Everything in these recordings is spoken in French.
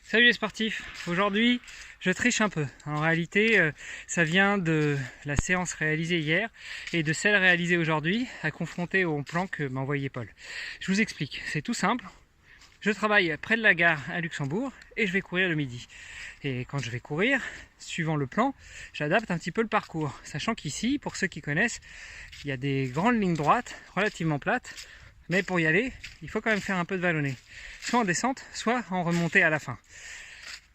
Salut les sportifs, aujourd'hui je triche un peu. En réalité ça vient de la séance réalisée hier et de celle réalisée aujourd'hui à confronter au plan que m'a envoyé Paul. Je vous explique, c'est tout simple. Je travaille près de la gare à Luxembourg et je vais courir le midi. Et quand je vais courir, suivant le plan, j'adapte un petit peu le parcours. Sachant qu'ici, pour ceux qui connaissent, il y a des grandes lignes droites relativement plates. Mais pour y aller, il faut quand même faire un peu de vallonné. Soit en descente, soit en remontée à la fin.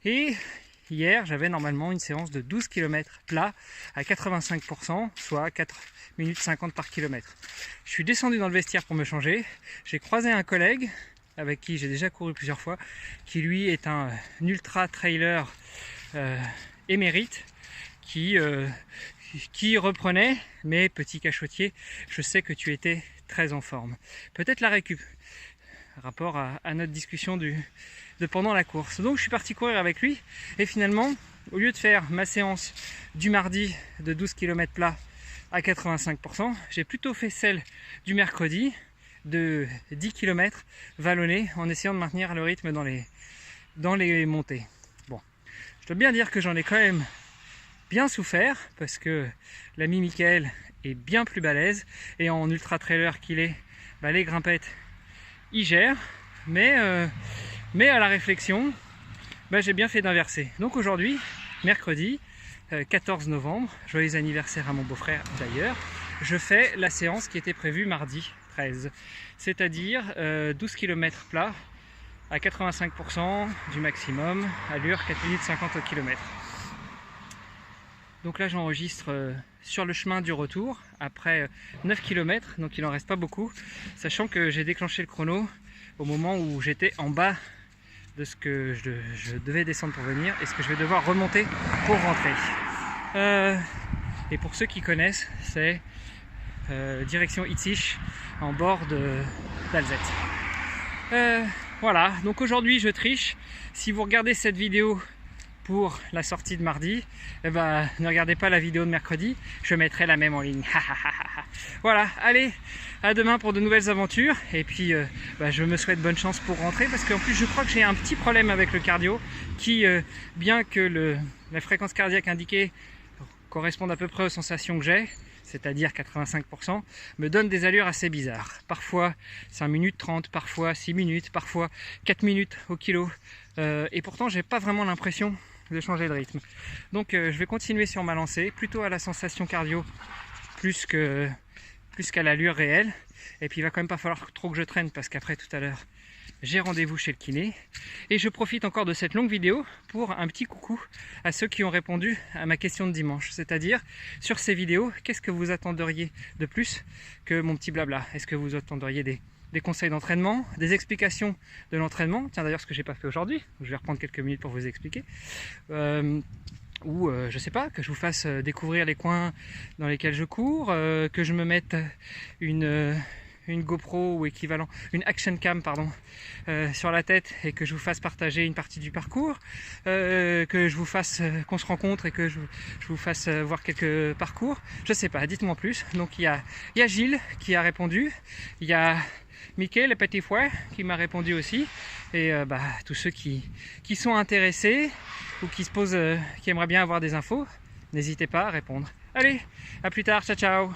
Et hier, j'avais normalement une séance de 12 km plat à 85%, soit 4 minutes 50 par kilomètre. Je suis descendu dans le vestiaire pour me changer. J'ai croisé un collègue avec qui j'ai déjà couru plusieurs fois, qui lui est un ultra trailer émérite, qui reprenait, mais petit cachotier, je sais que tu étais très en forme. Peut-être la récup, rapport à notre discussion de pendant la course. Donc je suis parti courir avec lui, et finalement, au lieu de faire ma séance du mardi de 12 km plat à 85%, j'ai plutôt fait celle du mercredi, de 10 km vallonné en essayant de maintenir le rythme dans les montées. Bon, je dois bien dire que j'en ai quand même bien souffert parce que l'ami Michael est bien plus balèze et en ultra trailer qu'il est, les grimpettes il gère, mais à la réflexion, j'ai bien fait d'inverser. Donc aujourd'hui, mercredi 14 novembre, joyeux anniversaire à mon beau-frère d'ailleurs, je fais la séance qui était prévue mardi 13, c'est-à-dire 12 km plat à 85% du maximum, allure 4 minutes 50 au kilomètre. Donc là j'enregistre sur le chemin du retour, après 9 km, donc il en reste pas beaucoup, sachant que j'ai déclenché le chrono au moment où j'étais en bas de ce que je devais descendre pour venir et ce que je vais devoir remonter pour rentrer. Et pour ceux qui connaissent, c'est direction Itzich, en bord d'Alzette. Voilà, donc aujourd'hui je triche. Si vous regardez cette vidéo pour la sortie de mardi, ne regardez pas la vidéo de mercredi, je mettrai la même en ligne. Voilà, allez, à demain pour de nouvelles aventures, et puis je me souhaite bonne chance pour rentrer, parce qu'en plus je crois que j'ai un petit problème avec le cardio, qui, bien que la fréquence cardiaque indiquée corresponde à peu près aux sensations que j'ai, c'est-à-dire 85%, me donne des allures assez bizarres. Parfois 5 minutes 30, parfois 6 minutes, parfois 4 minutes au kilo. Et pourtant, j'ai pas vraiment l'impression de changer de rythme. Donc je vais continuer sur ma lancée, plutôt à la sensation cardio, plus qu'à l'allure réelle. Et puis il va quand même pas falloir trop que je traîne, parce qu'après tout à l'heure, j'ai rendez-vous chez le kiné. Et je profite encore de cette longue vidéo pour un petit coucou à ceux qui ont répondu à ma question de dimanche. C'est-à-dire, sur ces vidéos, qu'est-ce que vous attendriez de plus que mon petit blabla? Est-ce que vous attendriez des conseils d'entraînement, des explications de l'entraînement? Tiens, d'ailleurs, ce que j'ai pas fait aujourd'hui, je vais reprendre quelques minutes pour vous expliquer. Ou je sais pas, que je vous fasse découvrir les coins dans lesquels je cours, que je me mette une GoPro ou équivalent, une Action Cam pardon, sur la tête, et que je vous fasse partager une partie du parcours, que je vous fasse qu'on se rencontre et que je vous fasse voir quelques parcours, je sais pas, dites-moi plus. Donc il y a Gilles qui a répondu, il y a Mickey le petit fouet qui m'a répondu aussi, et tous ceux qui sont intéressés ou qui aimeraient bien avoir des infos, n'hésitez pas à répondre. Allez, à plus tard, ciao ciao.